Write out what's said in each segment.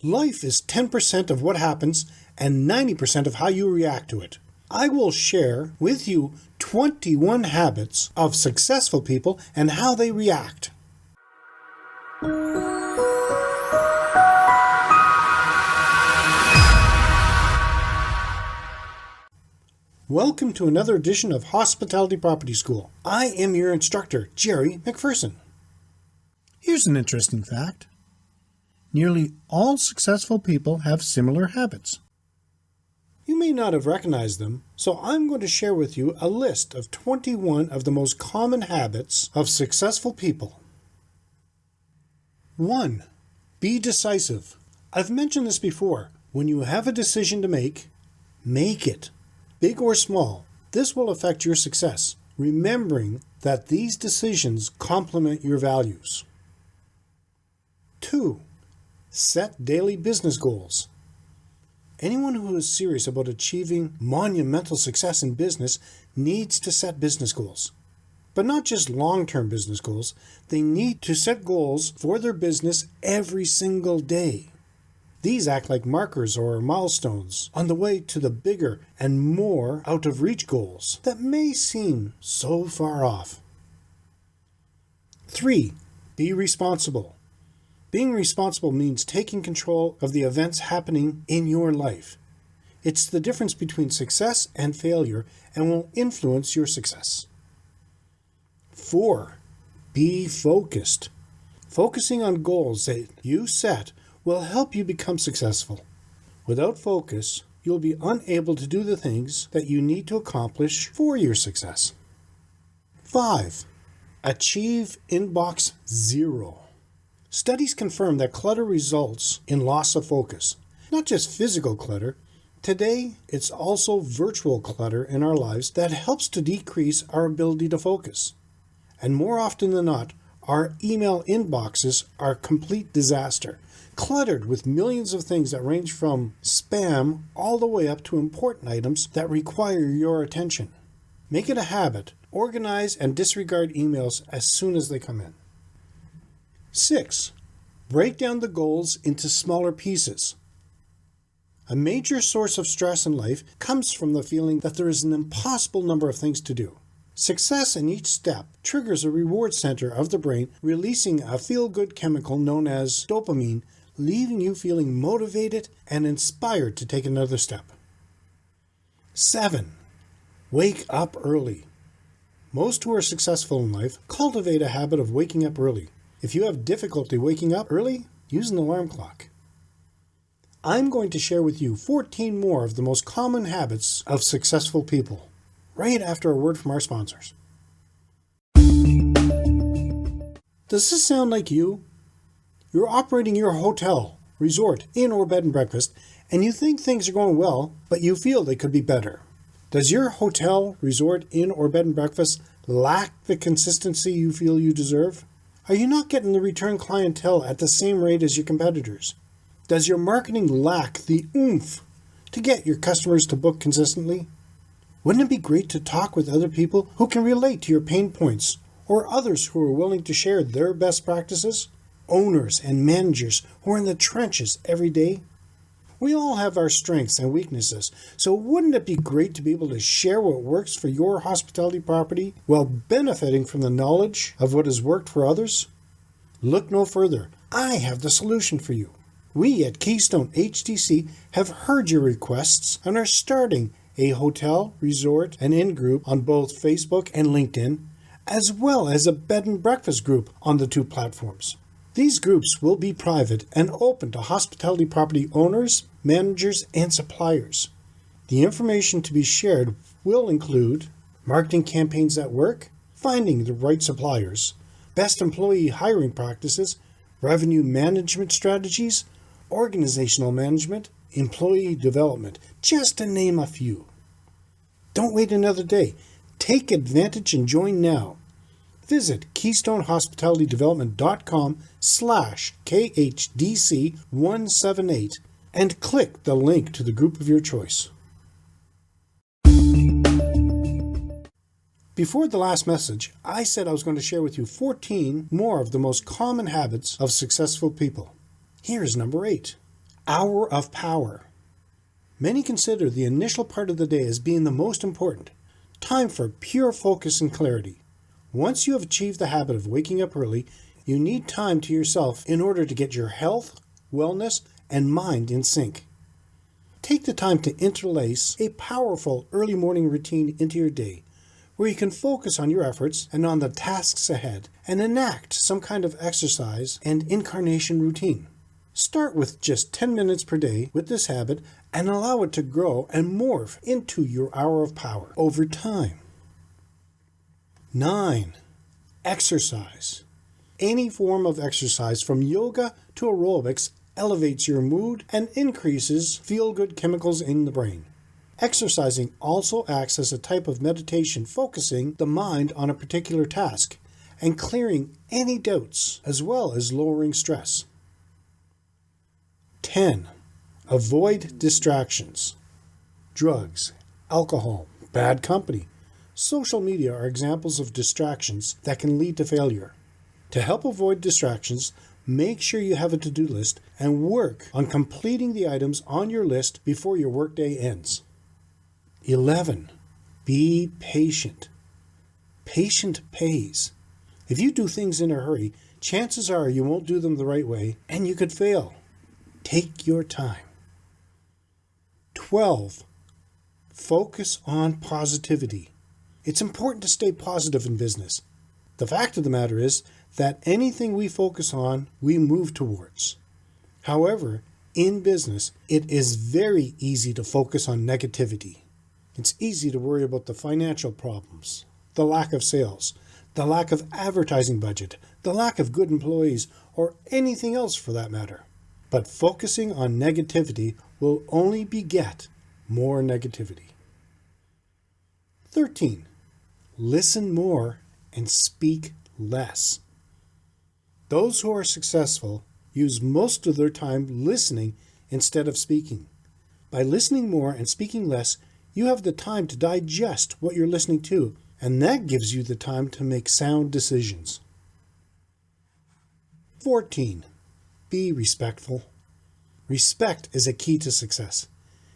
Life is 10% of what happens and 90% of how you react to it. I will share with you 21 habits of successful people and how they react. Welcome to another edition of Hospitality Property School. I am your instructor, Jerry McPherson. Here's an interesting fact. Nearly all successful people have similar habits. You may not have recognized them, so I'm going to share with you a list of 21 of the most common habits of successful people. 1. Be decisive. I've mentioned this before. When you have a decision to make it. Big or small, this will affect your success, remembering that these decisions complement your values. 2. Set daily business goals. Anyone who is serious about achieving monumental success in business needs to set business goals. But not just long-term business goals, they need to set goals for their business every single day. These act like markers or milestones on the way to the bigger and more out-of-reach goals that may seem so far off. 3. Be responsible. Being responsible means taking control of the events happening in your life. It's the difference between success and failure and will influence your success. 4. Be focused. Focusing on goals that you set will help you become successful. Without focus, you'll be unable to do the things that you need to accomplish for your success. 5. Achieve inbox zero. Studies confirm that clutter results in loss of focus. Not just physical clutter. Today, it's also virtual clutter in our lives that helps to decrease our ability to focus. And more often than not, our email inboxes are a complete disaster, cluttered with millions of things that range from spam all the way up to important items that require your attention. Make it a habit. Organize and disregard emails as soon as they come in. 6. Break down the goals into smaller pieces. A major source of stress in life comes from the feeling that there is an impossible number of things to do. Success in each step triggers a reward center of the brain, releasing a feel-good chemical known as dopamine, leaving you feeling motivated and inspired to take another step. 7. Wake up early. Most who are successful in life cultivate a habit of waking up early. If you have difficulty waking up early, use an alarm clock. I'm going to share with you 14 more of the most common habits of successful people, right after a word from our sponsors. Does this sound like you? You're operating your hotel, resort, inn, or bed and breakfast, and you think things are going well, but you feel they could be better. Does your hotel, resort, inn, or bed and breakfast lack the consistency you feel you deserve? Are you not getting the return clientele at the same rate as your competitors? Does your marketing lack the oomph to get your customers to book consistently? Wouldn't it be great to talk with other people who can relate to your pain points, or others who are willing to share their best practices? Owners and managers who are in the trenches every day? We all have our strengths and weaknesses, so wouldn't it be great to be able to share what works for your hospitality property while benefiting from the knowledge of what has worked for others? Look no further. I have the solution for you. We at Keystone HTC have heard your requests and are starting a hotel, resort, and inn group on both Facebook and LinkedIn, as well as a bed and breakfast group on the two platforms. These groups will be private and open to hospitality property owners, managers, and suppliers. The information to be shared will include marketing campaigns that work, finding the right suppliers, best employee hiring practices, revenue management strategies, organizational management, employee development, just to name a few. Don't wait another day. Take advantage and join now. Visit KeystoneHospitalityDevelopment.com/KHDC178 and click the link to the group of your choice. Before the last message, I said I was going to share with you 14 more of the most common habits of successful people. Here's number 8. Hour of power. Many consider the initial part of the day as being the most important. Time for pure focus and clarity. Once you have achieved the habit of waking up early, you need time to yourself in order to get your health, wellness, and mind in sync. Take the time to interlace a powerful early morning routine into your day, where you can focus on your efforts and on the tasks ahead, and enact some kind of exercise and incarnation routine. Start with just 10 minutes per day with this habit and allow it to grow and morph into your hour of power over time. 9. Exercise. Any form of exercise from yoga to aerobics elevates your mood and increases feel-good chemicals in the brain. Exercising also acts as a type of meditation, focusing the mind on a particular task and clearing any doubts, as well as lowering stress. 10. Avoid distractions. Drugs, alcohol, bad company, social media are examples of distractions that can lead to failure. To help avoid distractions, make sure you have a to-do list and work on completing the items on your list before your workday ends. 11. Be patient. Patient pays. If you do things in a hurry, chances are you won't do them the right way and you could fail. Take your time. 12. Focus on positivity. It's important to stay positive in business. The fact of the matter is that anything we focus on, we move towards. However, in business, it is very easy to focus on negativity. It's easy to worry about the financial problems, the lack of sales, the lack of advertising budget, the lack of good employees, or anything else for that matter. But focusing on negativity will only beget more negativity. 13. Listen more and speak less. Those who are successful use most of their time listening instead of speaking. By listening more and speaking less, you have the time to digest what you're listening to, and that gives you the time to make sound decisions. 14. Be respectful. Respect is a key to success.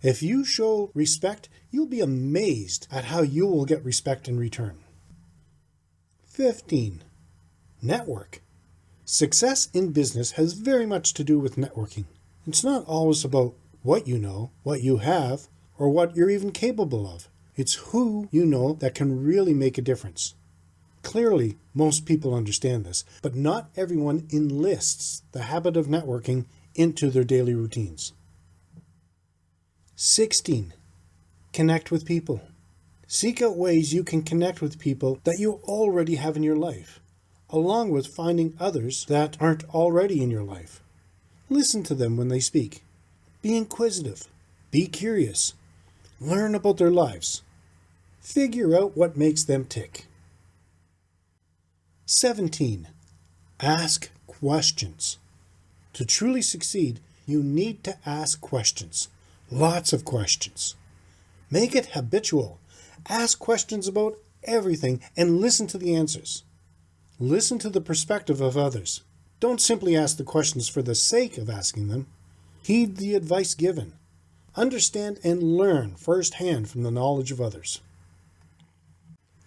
If you show respect, you'll be amazed at how you will get respect in return. 15. Network. Success in business has very much to do with networking. It's not always about what you know, what you have, or what you're even capable of. It's who you know that can really make a difference. Clearly, most people understand this, but not everyone enlists the habit of networking into their daily routines. 16. Connect with people. Seek out ways you can connect with people that you already have in your life, along with finding others that aren't already in your life. Listen to them when they speak. Be inquisitive. Be curious. Learn about their lives. Figure out what makes them tick. 17. Ask questions. To truly succeed, you need to ask questions. Lots of questions. Make it habitual. Ask questions about everything and listen to the answers. Listen to the perspective of others. Don't simply ask the questions for the sake of asking them. Heed the advice given. Understand and learn firsthand from the knowledge of others.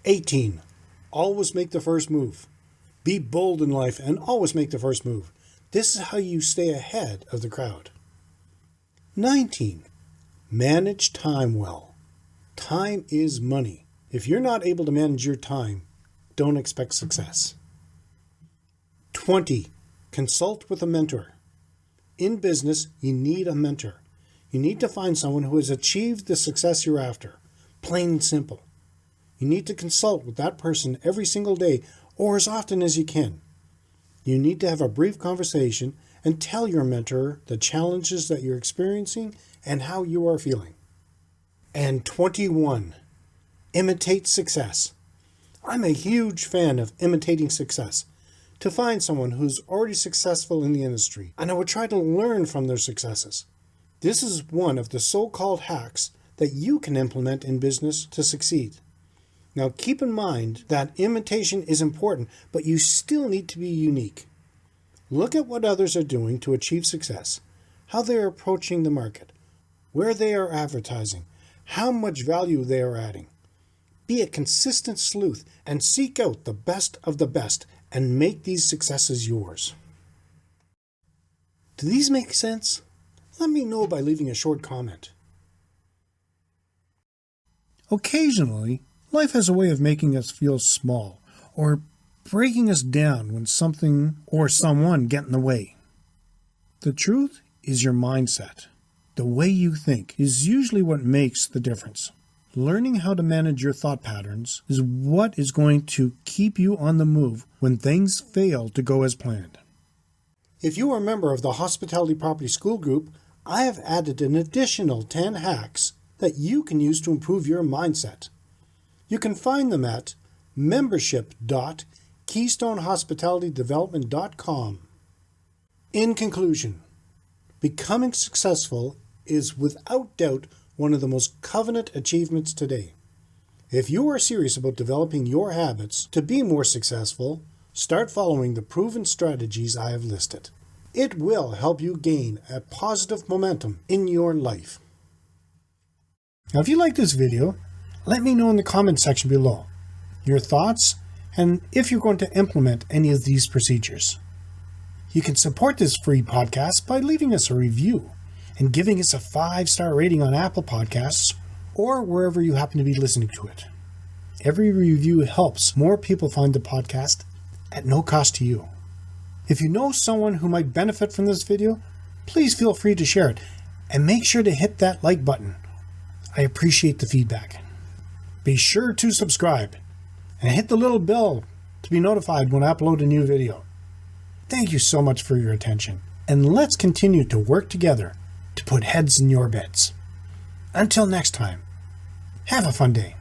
18. Always make the first move. Be bold in life and always make the first move. This is how you stay ahead of the crowd. 19. Manage time well. Time is money. If you're not able to manage your time, don't expect success. 20. Consult with a mentor. In business, you need a mentor. You need to find someone who has achieved the success you're after. Plain and simple. You need to consult with that person every single day or as often as you can. You need to have a brief conversation and tell your mentor the challenges that you're experiencing and how you are feeling. And 21. Imitate success. I'm a huge fan of imitating success. To find someone who's already successful in the industry, and I would try to learn from their successes. This is one of the so-called hacks that you can implement in business to succeed. Now keep in mind that imitation is important, but you still need to be unique. Look at what others are doing to achieve success. how they are approaching the market, where they are advertising, how much value they are adding. Be a consistent sleuth and seek out the best of the best and make these successes yours. Do these make sense? Let me know by leaving a short comment. Occasionally, life has a way of making us feel small or breaking us down when something or someone get in the way. The truth is your mindset. The way you think is usually what makes the difference. Learning how to manage your thought patterns is what is going to keep you on the move when things fail to go as planned. If you are a member of the Hospitality Property School Group, I have added an additional 10 hacks that you can use to improve your mindset. You can find them at membership.keystonehospitalitydevelopment.com. In conclusion, becoming successful is without doubt one of the most coveted achievements today. If you are serious about developing your habits to be more successful, start following the proven strategies I have listed. It will help you gain a positive momentum in your life. Now, if you like this video, let me know in the comment section below your thoughts and if you're going to implement any of these procedures. You can support this free podcast by leaving us a review and giving us a 5-star rating on Apple Podcasts or wherever you happen to be listening to it. Every review helps more people find the podcast at no cost to you. If you know someone who might benefit from this video, please feel free to share it and make sure to hit that like button. I appreciate the feedback. Be sure to subscribe and hit the little bell to be notified when I upload a new video. Thank you so much for your attention, and let's continue to work together to put heads in your beds. Until next time, have a fun day.